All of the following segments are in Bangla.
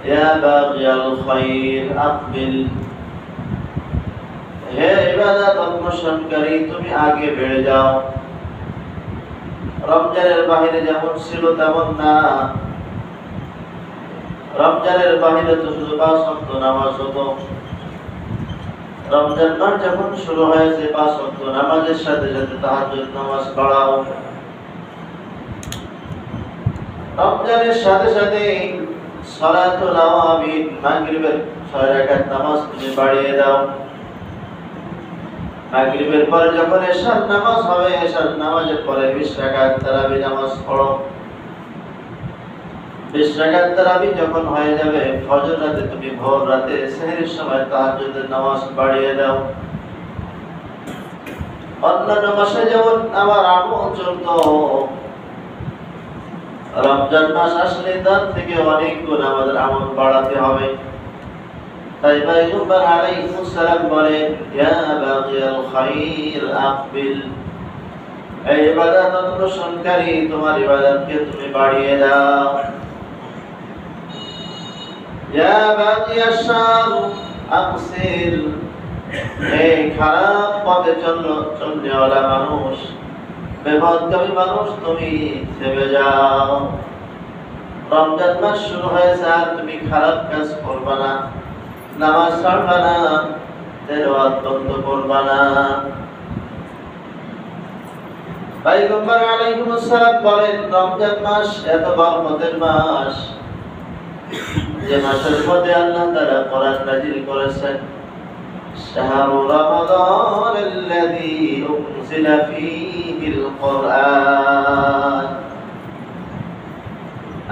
ইয়া বাগিয়াল খায়র আকবিল, হে ইবাদত অন্বেষণকারী তুমি আগে বেড়ে যাও। রমজানের বাহিরে যেমন ছিল তেমন না। রমজানের বাহিরে তো শুধু 5 ওয়াক্ত নামাজ হতো। রমজান মাস যখন শুরু হয়েছে 5 ওয়াক্ত নামাজের সাথে সাথে তাহাজ্জুদ নামাজ পড়াও। রমজানের সাথে সাথে সালাতুল আওয়াবিন মাগরিবের 6 রাকাত নামাজ তুমি বাড়িয়ে দাও। মাগরিবের পরে যখন এশার নামাজ হবে, এশার নামাজের পরে 20 রাকাত তারাবি নামাজ পড়ো। 20 রাকাত তারাবি যখন হয়ে যাবে, ফজর রাতে তুমি ভোর রাতে সেহরির সময় তাহাজ্জুদের নামাজ বাড়িয়ে দাও। অন্যান্য মাসে যেমন আমার আমল চলতো, রমজান মাস আসলে তার থেকে অনেক গুণ আমাদের আমল বাড়াতে হবে। তাই পয়গম্বর আলাইহিস সালাম বলেন, ইয়া বাগিয়াল খায়র আকবিল, এই ইবাদত অন্বেষণকারী তোমার ইবাদতকে তুমি বাড়িয়ে দাও। ইয়া বাগিয়াশ শার আকসির, এই খারাপ পথে চলনেওয়ালা মানুষ, বেপথগামী মানুষ তুমি থেমে যাও। রমজান মাস শুরু হয়েছে আর তুমি খারাপ কাজ করবা না, নামাজ ছাড়বা না, তেলাওয়াত বন্ধ করবা না। পয়গম্বর আলাইহিস সালাম বলেন, রমজান মাস এত বরকতের মাস, যে মাসের মধ্যে আল্লাহ তাআলা কোরআন নাযিল করেছেন। শাহরু রমাদানাল্লাযী উনজিলা ফীহিল কুরআন,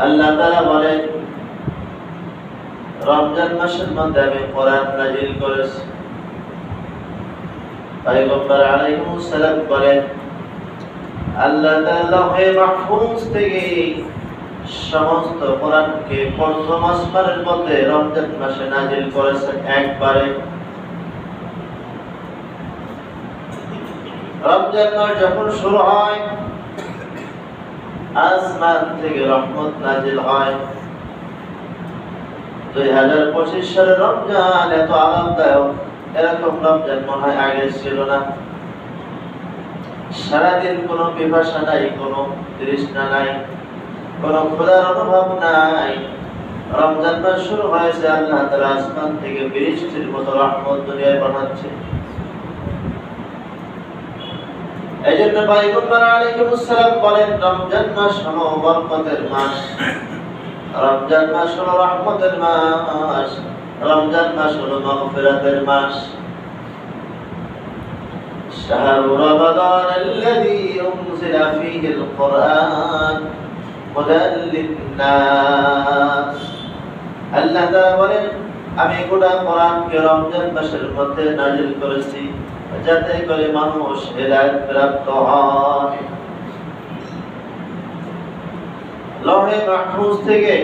আল্লাহ তাআলা বলেন, রমজান মাসের মধ্যে আমি কোরআন নাযিল করেছি। পয়গম্বর আলাইহিস সালাম বলেন, আল্লাহ তাআলা লাওহে মাহফুজ থেকে সমস্ত কোরআনকে প্রথম আসমানের মধ্যে রমজান মাসে নাযিল করেছেন একবারে। রমজান মাস যখন শুরু হয়, আসমান থেকে রহমত নাযিল হয়। 2025 সালের রমজান এত আরামদায়ক, এরকম রমজান মনে হয় আগে ছিল না। সারাদিন কোনো পিপাসা নাই, কোনো তৃষ্ণা নাই, কোনো ক্ষুধার অনুভব নাই। রমজান মাস শুরু হয়েছে, আল্লাহ তাআলা আসমান থেকে বৃষ্টির মতো রহমত দুনিয়ায় পাঠাচ্ছে। এইজন্য পয়গম্বর আলাইহিস সালাম বলেন, রমজান মাস হলো বরকতের মাস, রমজান মাস হলো রহমতের মাস, রমজান মাস হলো মাগফিরাতের মাস। শাহরু রমাদানাল্লাযী উনজিলা ফীহিল কুরআন হুদাল লিন-নাস, আল্লাহ তাআলা বলেন, আমি গোটা কোরআনকে রমজান মাসের মধ্যে নাযিল করেছি যাতে করে মানুষ হেদায়েত প্রাপ্ত হয়। লৌহে মাহফুজ থেকে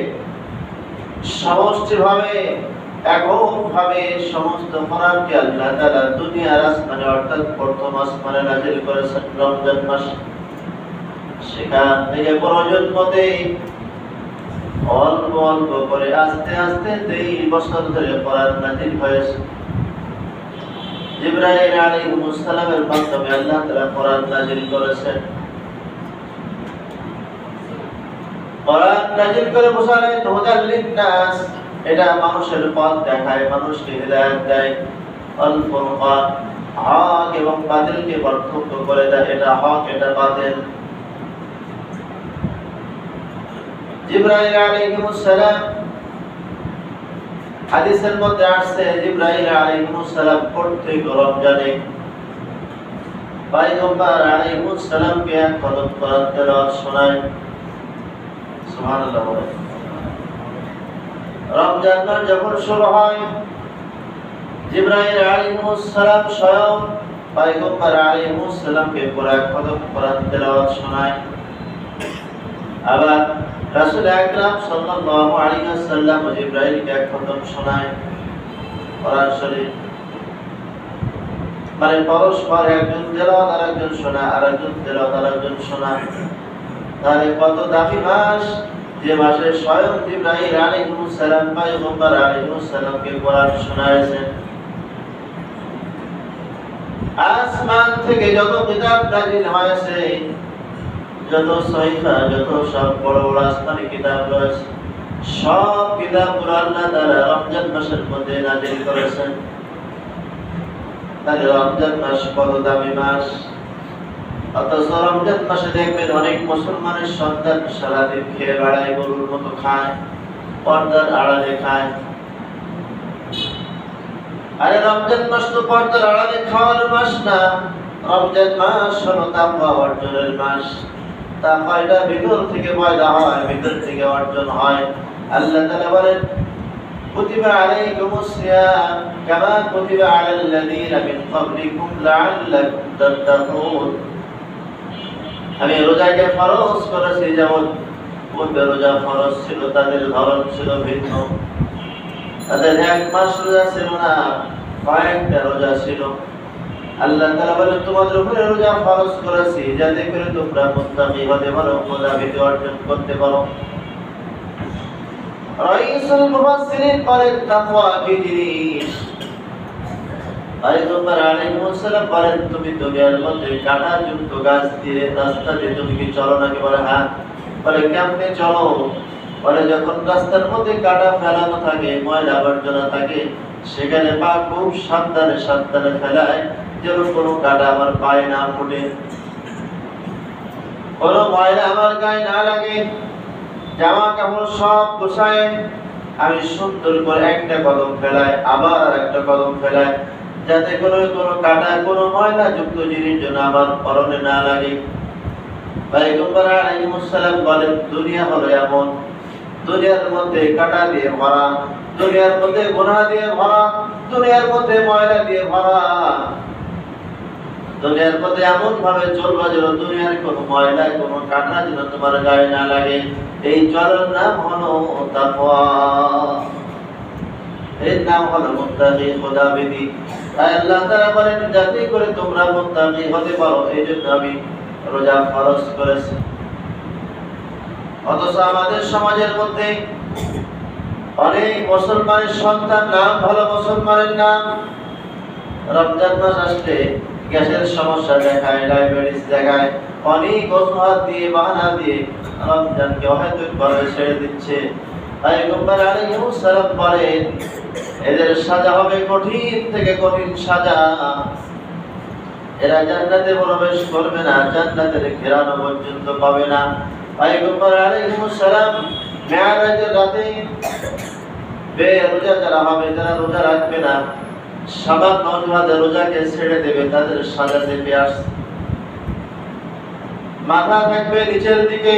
সমষ্টিভাবে এককভাবে সমস্ত কোরআনকে আল্লাহ তাআলা দুনিয়ার আসমানে অর্থাৎ প্রথম আসমানে নাযিল করেছেন রমজান মাসে। সেখান থেকে প্রয়োজন মতে অল্প অল্প করে আস্তে আস্তে 3 বছর ধরে কোরআন নাযিল হয়েছে। জিবরাইল আলাইহিস সালামের মাধ্যমে আল্লাহ তাআলা কোরআন নাযিল করেছেন। কোরআন নাযিল করে বোঝালেন হুদাল লিন-নাস, এটা মানুষের পথ দেখায়, মানুষকে হেদায়েত দেয়। আল ফুরকান, হক এবং বাতিলকে পার্থক্য করে দেয়, এটা হক এটা বাতিল। জিবরাইল আলাইহিস সালাম, হাদিসের মধ্যে আসছে, জিবরাইল আলাইহিস সালাম প্রত্যেক রমজানে পয়গম্বর আলাইহিস সালামকে এক খতম কোরআন তেলাওয়াত শোনায়। সুবহানাল্লাহ। রমজান মাস যখন শুরু হয়, জিবরাইল আলাইহিস সালাম স্বয়ং পয়গম্বর আলাইহিস সালামকে পুরো এক খতম কোরআন তেলাওয়াত শোনায়। আবার রাসূল আকরাম সাল্লাল্লাহু আলাইহি ওয়াসাল্লাম জিবরাইলকে এক খতম শোনায় কোরআন শরীফ। মানে পরস্পর একজন তেলাওয়াত আরেকজন শোনা, আরেকজন তেলাওয়াত আরেকজন শোনা। তাহলে কত দামি মাস, যে মাসে স্বয়ং জিবরাইল আলাইহিস সালাম পয়গম্বর আলাইহিস সালামকে কোরআন শোনায়েছেন। আসমান থেকে যত কিতাব নাযিল হয়েছে, যত সহিফা, যত সব বড় বড় আসমানি কিতাব রয়েছে, সব কিতাবগুলো আল্লাহ তাআলা রমজান মাসের মধ্যে নাযিল করেছেন। তাহলে রমজান মাস কত দামি মাস! অথচ রমজান মাসে দেখবেন অনেক মুসলমানের সন্তান সারাদিন খেয়ে বেড়ায়, গরুর মতো খায়, পর্দার আড়ালে খায়। আরে রমজান মাস তো পর্দার আড়ালে খাওয়ার মাস না, রমজান মাস হলো তাকওয়া অর্জনের মাস। তাকওয়াটা ভিতর থেকে পয়দা হয়, ভিতর থেকে অর্জন হয়। আল্লাহ তাআলা বলেন, কুতিবা আলাইকুমুস সিয়াম কামা কুতিবা আলাল লাযীনা মিন ক্বাবলিকুম লাআল্লাকুম তাত্তাকুন। আমি রোজাকে ফরজ করেছি, যেমন পূর্বে রোজা ফরজ ছিল, তাদের ধরন ছিল ভিন্ন। তাদের এক মাস রোজা ছিল না, কয়েকটা রোজা ছিল। আল্লাহ তাআলা বলেন, তোমাদের উপরে রোজা ফরজ করেছি যাতে করে তোমরা মুত্তাকি হতে পারো, খোদাভীতি অর্জন করতে পারো। রাইসুল মুফাসসিরিন বলেন, তাকওয়া কি জিনিস? পয়গম্বর আলাইহিস সালাম বলেন, তুমি দুনিয়ার মধ্যে কাঁটাযুক্ত গাছ দিয়ে রাস্তা দিয়ে তুমি কি চলো নাকি? বলে হ্যাঁ। বলে কেমনে চলো? বলে যখন রাস্তার মধ্যে কাঁটা ফেলানো থাকে, ময়লা আবর্জনা থাকে, সেখানে পা খুব সাবধানে সাবধানে ফেলায়, যেন কোনো কাঁটা আমার পায়ে না ফুটে, কোনো ময়লা আমার গায়ে না লাগে। জামা কাপড় সব গোছায় আমি সুন্দর করে একটা কদম ফেলাই, আবার একটা কদম ফেলাই, যাতে কোনো কাঁটা, কোনো ময়লা যুক্ত জিনিস যেন আমার পরনে না লাগে। পয়গম্বর আলাইহিস সালাম বলেন, দুনিয়া হলো এমন, দুনিয়ার মধ্যে কাঁটা দিয়ে ভরা, দুনিয়ার মধ্যে গুনাহ দিয়ে ভরা, দুনিয়ার মধ্যে ময়লা দিয়ে ভরা। দুনিয়ার মধ্যে এমন ভাবে চলবা যেন দুনিয়ার কোনো ময়লা, কোনো কাঁটা যেন তোমার গায়ে না লাগে। এই চলার নাম হলো তাকওয়া, এর নাম হলো মুত্তাকি, খোদাভীতি। তাই আল্লাহ তাআলা বলেন, যাতে করে তোমরা মুত্তাকি হতে পারো, এই জন্য আমি রোজা ফরজ করেছি। অথচ আমাদের সমাজের মধ্যে অনেক মুসলমানের সন্তান, নাম ভালো মুসলমানের নাম, রমজান মাস আসলে গ্যাসের সমস্যা দেখায়, ডায়াবেটিস দেখায়, অনেক অজুহাত দিয়ে, বাহানা দিয়ে রমজানকে অহেতুকভাবে ছেড়ে দিচ্ছে। পয়গম্বর আলাইহিস সালাম বলেন, এদের সাজা হবে কঠিন থেকে কঠিন সাজা। এরা জান্নাতে প্রবেশ করবে না, জান্নাতের ঘেরানো পর্যন্ত পাবে না। পয়গম্বর আলাইহিস সালাম মেরাজের রাতে বেরোজা যারা হবে, যারা রোজা রাখবে না, সামান্য অজুহাতে রোজাকে ছেড়ে দেবে, তাদের সাজা দেবে। মাথা থাকবে নিচের দিকে,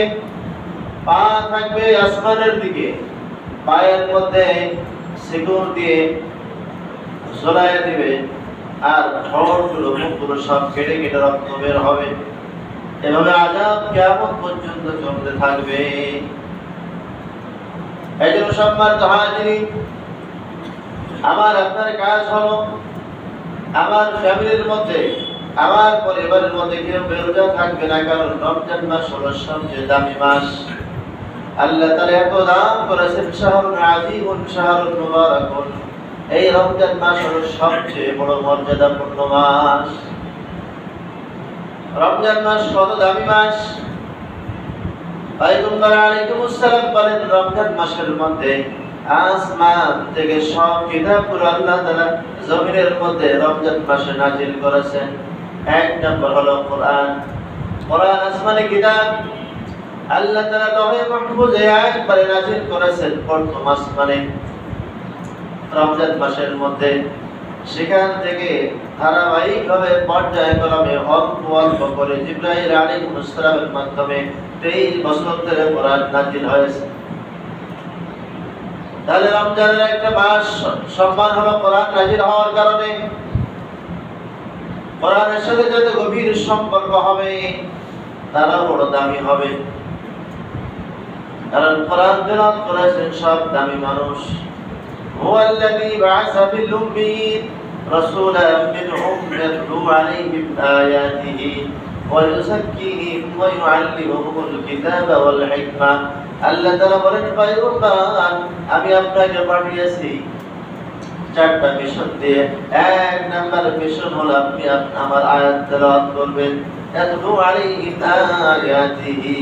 পা থাকবে আসমানের দিকে, পায়ের মধ্যে শিকল দিয়ে ঝোলায় দিবে, আর ঠোঁটগুলো, মুখগুলো সব কেটে কেটে রক্ত বের হবে। এভাবে আযাব কিয়ামত পর্যন্ত চলতে থাকবে। এই জন্য সম্মানিত হাজিরিন, আমার আপনার কাজ হলো আমার ফ্যামিলির মধ্যে, আমার পরিবারের মধ্যে কেউ বেরোজা থাকবে না, কারণ রমজান মাস হলো সবচেয়ে দামি মাস। আল্লাহ তাআলা এত দাম করেছেন, শাহরুন আযীমুন শাহরুন মুবারাকুন। এই রমজান মাস হলো সবচেয়ে বড় মর্যাদাপূর্ণ মাস। রমজান মাস কত দামি মাস! পয়গম্বর আলাইহিস সালাম বলেন, রমজান মাসের মধ্যে আসমান থেকে সব কিতাবগুলো আল্লাহ তাআলা জমিনের মধ্যে রমজান মাসে নাযিল করেছেন। এক নম্বর হলো কোরআন। কোরআন আসমানি কিতাব, আল্লাহ তাআলা লৌহে মাহফুজে একবারে নাযিল করেছেন প্রথম আসমানে রমজান মাসের মধ্যে। সেখান থেকে ধারাবাহিকভাবে পর্যায়ক্রমে অল্প অল্প করে জিবরাইল আলাইহিস সালামের মাধ্যমে 23 বছর ধরে কোরআন নাযিল হয়েছে। তাহলে রমজানের একটা মাস সম্মান হলো কোরআন নাযিল হওয়ার কারণে। কোরআনের সাথে যত গভীর সম্পর্ক হবে, তারা বড় দামি হবে। কারণ কোরআন তেলাওয়াত করেছেন সব দামি মানুষ। হুয়াল্লাযী বা'আসা ফিল উম্মিয়্যিন রাসূলান মিনহুম ইয়াতলু আলাইহিম আয়াতিহি ওয়া ইউযাক্কিহিম ওয়া ইউআল্লিমুহুমুল কিতাবা ওয়াল হিকমা আল্লাহ তাআলা বলেন পয়গম্বর আমি আপনাকে পাঠিয়েছি চারটা মিশন দিয়ে। এক নাম্বার মিশন হলো আপনি আমার আয়াত তেলাওয়াত করবেন, ইয়াতলু আলাইহিম আয়াতিহি,